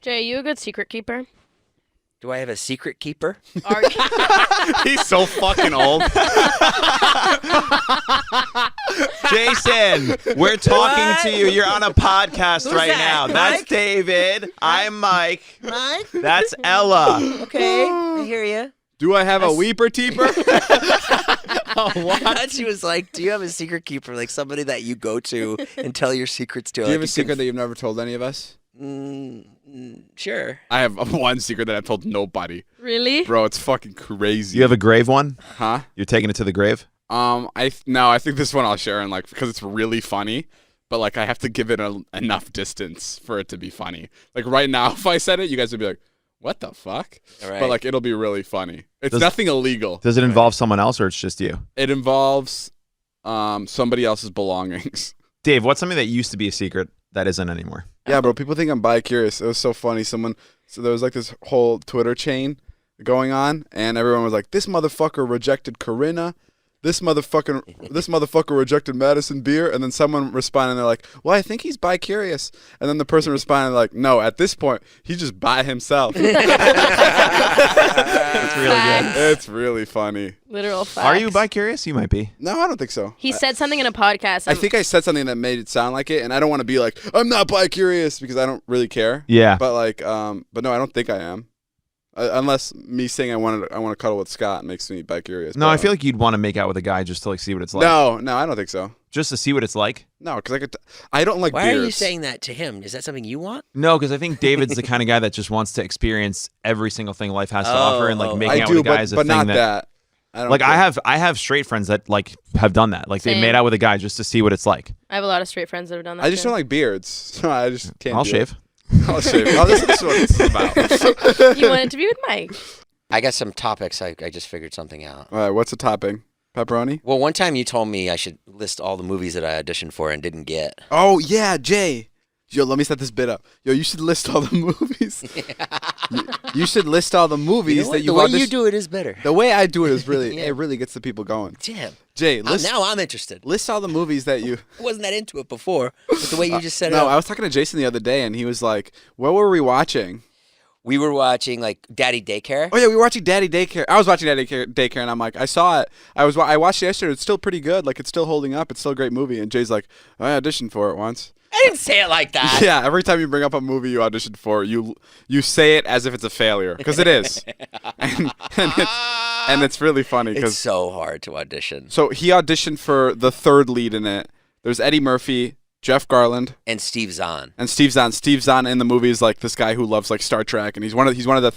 Jay, are you a good secret keeper? Do I have a secret keeper? Are you? He's so fucking old. Jason, we're talking to you. You're on a podcast Who's right that? now. That's Mike? David. I'm Mike. Mike? That's Ella. Okay, I hear you. Do I have a weeper teeper? I thought she was like, do you have a secret keeper? Like somebody that you go to and tell your secrets to. Do you have a secret that you've never told any of us? Sure. I have one secret that I've told nobody. Really? Bro, it's fucking crazy. You have a grave one? Huh? You're taking it to the grave? I think this one I'll share and like because it's really funny, but like I have to give it enough distance for it to be funny. Like right now, if I said it, you guys would be like, "What the fuck?" Right. But like it'll be really funny. It's nothing illegal. Does it involve someone else or it's just you? It involves somebody else's belongings. Dave, what's something that used to be a secret that isn't anymore? Yeah, bro. People think I'm bicurious. It was so funny. So there was like this whole Twitter chain going on, and everyone was like, "This motherfucker rejected Corinna. This motherfucker rejected Madison beer." And then someone responded, and they're like, "Well, I think he's bicurious." And then the person responded like, "No, at this point, he's just by himself." That's really good. It's really funny. Literal facts. Are you bi-curious? You might be. No, I don't think so. He said something in a podcast. I think I said something that made it sound like it, and I don't want to be like, I'm not bi-curious because I don't really care. Yeah. But like, but no, I don't think I am. Unless me saying I want to cuddle with Scott makes me bi-curious. No, I feel like you'd want to make out with a guy just to like see what it's like. No, I don't think so. Just to see what it's like? No, because I don't like Why beers. are you saying that to him? Is that something you want? No, because I think David's the kind of guy that just wants to experience every single thing life has to offer, and like making I out do, with a guy is a but thing not that. I don't like care. I have straight friends that like have done that. Like they Same. made out with a guy just to see what it's like. I have a lot of straight friends that have done that. I just too. don't like beards. So I just can't. I'll do shave. It. I'll shave. Oh, this is what this is about. You wanted to be with Mike. I got some topics. I just figured something out. All right, what's the topping? Pepperoni? Well, one time you told me I should list all the movies that I auditioned for and didn't get. Oh, yeah, Jay. Yo, let me set this bit up. Yo, you should list all the movies. You should list all the movies that you The way auditioned. you do it is better. The way I do it is really, Yeah. it really gets the people going. Damn. Jay, list, Now I'm interested. list all the movies that you... I wasn't that into it before, but the way you just said it No, up. I was talking to Jason the other day, and he was like, what were we watching? We were watching like Daddy Daycare. Oh, yeah, we were watching Daddy Daycare. I was watching Daddy Daycare, and I'm like, I saw it. I watched it yesterday. It's still pretty good. Like, it's still holding up. It's still a great movie. And Jay's like, I auditioned for it once. I didn't say it like that. Yeah, every time you bring up a movie you auditioned for, you say it as if it's a failure, because it is. and it's really funny. It's Cause, so hard to audition. so he auditioned for the third lead in it. There's Eddie Murphy, Jeff Garland, And Steve Zahn. and Steve Zahn. Steve Zahn in the movie is like this guy who loves like Star Trek, and he's one of the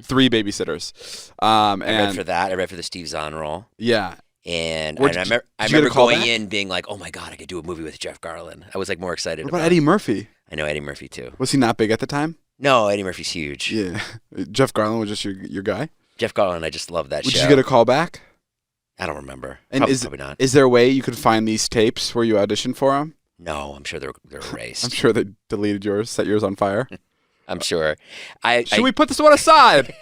three babysitters. I read And for that. I read for the Steve Zahn role. yeah, And Where'd I you- remember, did you get a call going back? in being like, oh my God, I could do a movie with Jeff Garland. I was like more excited what about about Eddie Murphy? I know Eddie Murphy too. Was he not big at the time? No, Eddie Murphy's huge. Yeah, Jeff Garland was just your guy. Jeff Garland, I just love that Did show. you get a call back? I don't remember. And Probably not. Is there a way you could find these tapes where you auditioned for them? No, I'm sure they're erased. I'm sure they deleted yours, set yours on fire. I'm sure. Should we put this one aside?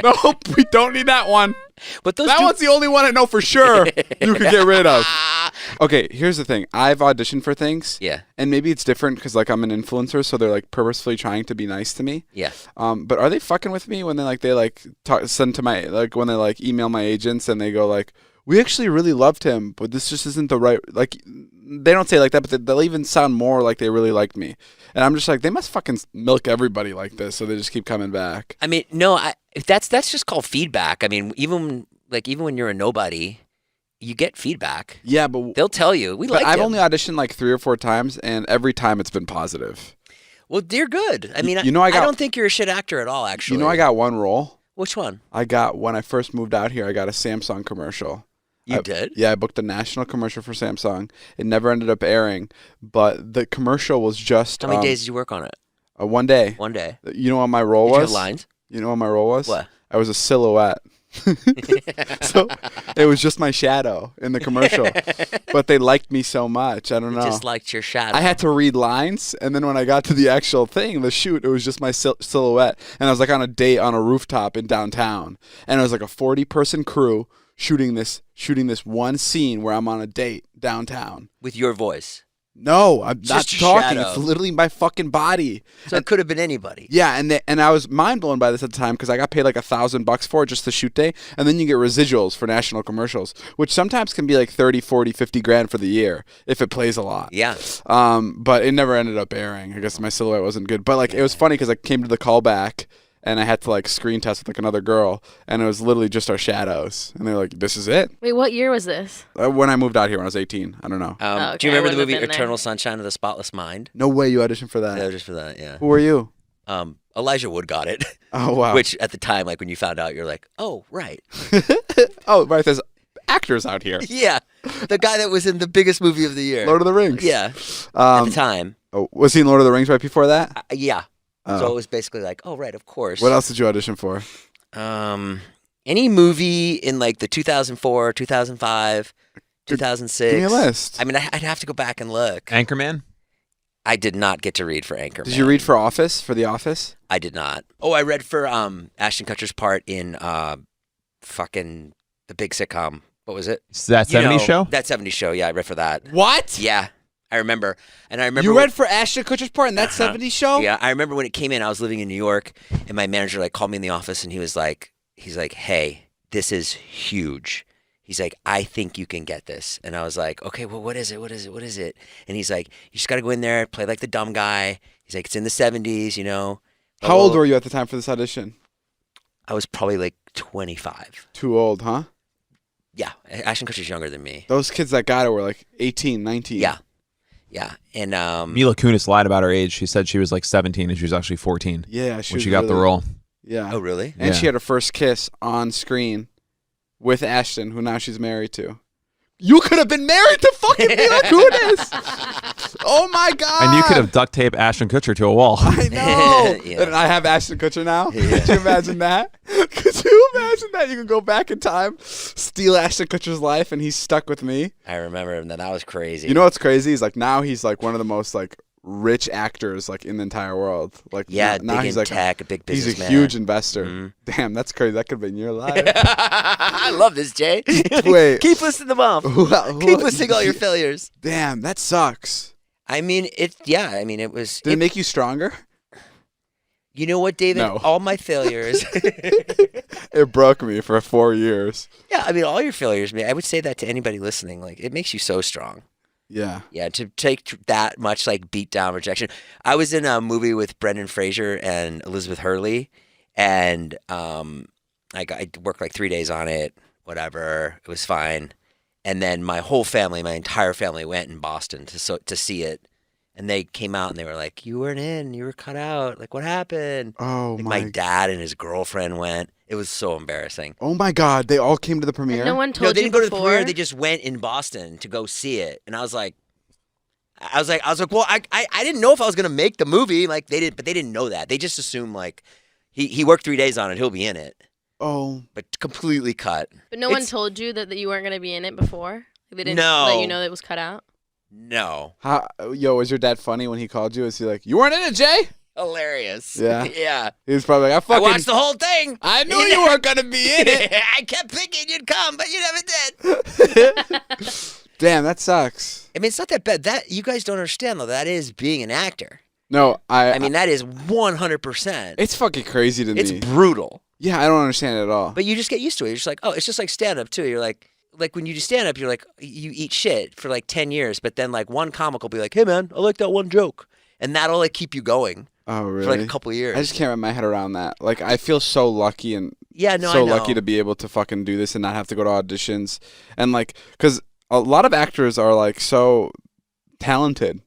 Nope, we don't need that one. But those That two- one's the only one I know for sure you could get rid of. Okay, here's the thing. I've auditioned for things. Yeah. And maybe it's different because like I'm an influencer, so they're like purposefully trying to be nice to me. Yeah. But are they fucking with me when they send to my when they like email my agents and they go like, we actually really loved him, but this just isn't the right, like, they don't say it like that, but they'll even sound more like they really liked me. And I'm just like, they must fucking milk everybody like this, so they just keep coming back. I mean, no, that's just called feedback. I mean, even when you're a nobody, you get feedback. Yeah, but They'll tell you, we like I've him. only auditioned like 3 or 4 times, and every time it's been positive. Well, they're good. I mean, You know, I don't think you're a shit actor at all, actually. You know, I got one role. Which one? When I first moved out here, I got a Samsung commercial. You did? Yeah, I booked a national commercial for Samsung. It never ended up airing, but the commercial was just How many days did you work on it? 1 day. 1 day. You know what my role Did you was? have lines? You know what my role was? What? I was a silhouette. So it was just my shadow in the commercial. But they liked me so much. I don't know. Just liked your shadow. I had to read lines, and then when I got to the actual thing, the shoot, it was just my silhouette. And I was like on a date on a rooftop in downtown. And it was like a 40-person crew shooting this one scene where I'm on a date downtown. With your voice. No, I'm not Just a talking. shadow. It's literally my fucking body. So it could have been anybody. Yeah, and I was mind blown by this at the time because I got paid like $1,000 for it just the shoot day, and then you get residuals for national commercials, which sometimes can be like 30, 40, 50 grand for the year if it plays a lot. Yeah. But it never ended up airing. I guess my silhouette wasn't good, but like it was funny because I came to the callback and I had to like screen test with like another girl, and it was literally just our shadows, and they're like, "This is it." Wait, what year was this? When I moved out here when I was 18, I don't know. Okay, Do you I remember the wouldn't have movie been there. Eternal Sunshine of the Spotless Mind? No way you auditioned for that. Yeah, just for that, yeah. Who were you? Elijah Wood got it. Oh wow. Which at the time, like when you found out, you're like, oh, right. Oh right, there's actors out here. Yeah. The guy that was in the biggest movie of the year. Lord of the Rings. Yeah. At the time. Oh, was he in Lord of the Rings right before that? Yeah. Oh. So it was basically like, oh, right, of course. What else did you audition for? Any movie in like the 2004, 2005, 2006. Give me a list. I mean, I'd have to go back and look. Anchorman? I did not get to read for Anchorman. Did you read for Office, for The Office? I did not. Oh, I read for Ashton Kutcher's part in fucking the big sitcom. What was it? Is that 70s show? That 70s show, yeah, I read for that. What? Yeah, I remember. And I remember You read for Ashton Kutcher's part in that 70s show? Yeah, I remember when it came in, I was living in New York, and my manager like called me in the office, and he's like, hey, this is huge. He's like, I think you can get this. And I was like, okay, well, what is it? What is it? What is it? And he's like, you just got to go in there, play like the dumb guy. He's like, it's in the 70s, you know. How old were you at the time for this audition? I was probably like 25. Too old, huh? Yeah, Ashton Kutcher's younger than me. Those kids that got it were like 18, 19. Yeah. Yeah. And Mila Kunis lied about her age. She said she was like 17 and she was actually 14 Yeah, when was she got the really- role. Yeah. oh, really? And Yeah. she had her first kiss on screen with Ashton, who now she's married to. You could have been married to fucking Mila Kunis. Oh my god! And you could have duct taped Ashton Kutcher to a wall. I know. Yeah. And I have Ashton Kutcher now. Yeah. Could you imagine that? Could you imagine that? You can go back in time, steal Ashton Kutcher's life, and he's stuck with me. I remember him. That was crazy. You know what's crazy? He's like now he's like one of the most like rich actors like in the entire world. Like Yeah, now big he's in like tech, a big he's businessman. a huge investor. Mhm. Damn, that's crazy. That could have been your life. I love this, Jay. Wait. Keep listing them off. Keep listing all your failures. Damn, that sucks. I mean, it was. Did it make you stronger? You know what, David? No. All my failures. It broke me for 4 years. Yeah, I mean, all your failures, man. I would say that to anybody listening. Like, it makes you so strong. Yeah. Yeah, to take that much like beat down rejection. I was in a movie with Brendan Fraser and Elizabeth Hurley, and I worked like 3 days on it. Whatever, it was fine. And then my entire family went in Boston to see it, and they came out and they were like, "You weren't in. You were cut out. Like, what happened?" Oh Like, my. my dad and his girlfriend went. It was so embarrassing. Oh my God! They all came to the premiere. No one told No, they you didn't go to the before? premiere. They just went in Boston to go see it, and I was like, well, I didn't know if I was gonna make the movie. Like they didn't know that. They just assumed like he worked 3 days on it. He'll be in it, Oh. but completely cut. But no one It's- told you that you weren't going to be in it before? Like, they didn't No. let you know that it was cut out? No, How? Yo, was your dad funny when he called you? Is he like, you weren't in it, Jay? hilarious. Yeah. yeah. He was probably like, I watched the whole thing. I knew you weren't gonna be in it. I kept thinking you'd come, but you never did. Damn, that sucks. I mean, it's not that bad. That you guys don't understand though. That is being an actor. No, I mean, that is 100%. it's fucking crazy to It's me. brutal. Yeah, I don't understand it at all. But you just get used to it. You're just like, oh, it's just like stand up too. You're like when you do stand up, you're like, you eat shit for like 10 years, but then like one comic will be like, hey man, I like that one joke. And that'll like keep you going Oh, really? for like a couple of years. I just can't wrap my head around that. Like, I feel so lucky and yeah, no, so I know. lucky to be able to fucking do this and not have to go to auditions. And like, because a lot of actors are like so talented.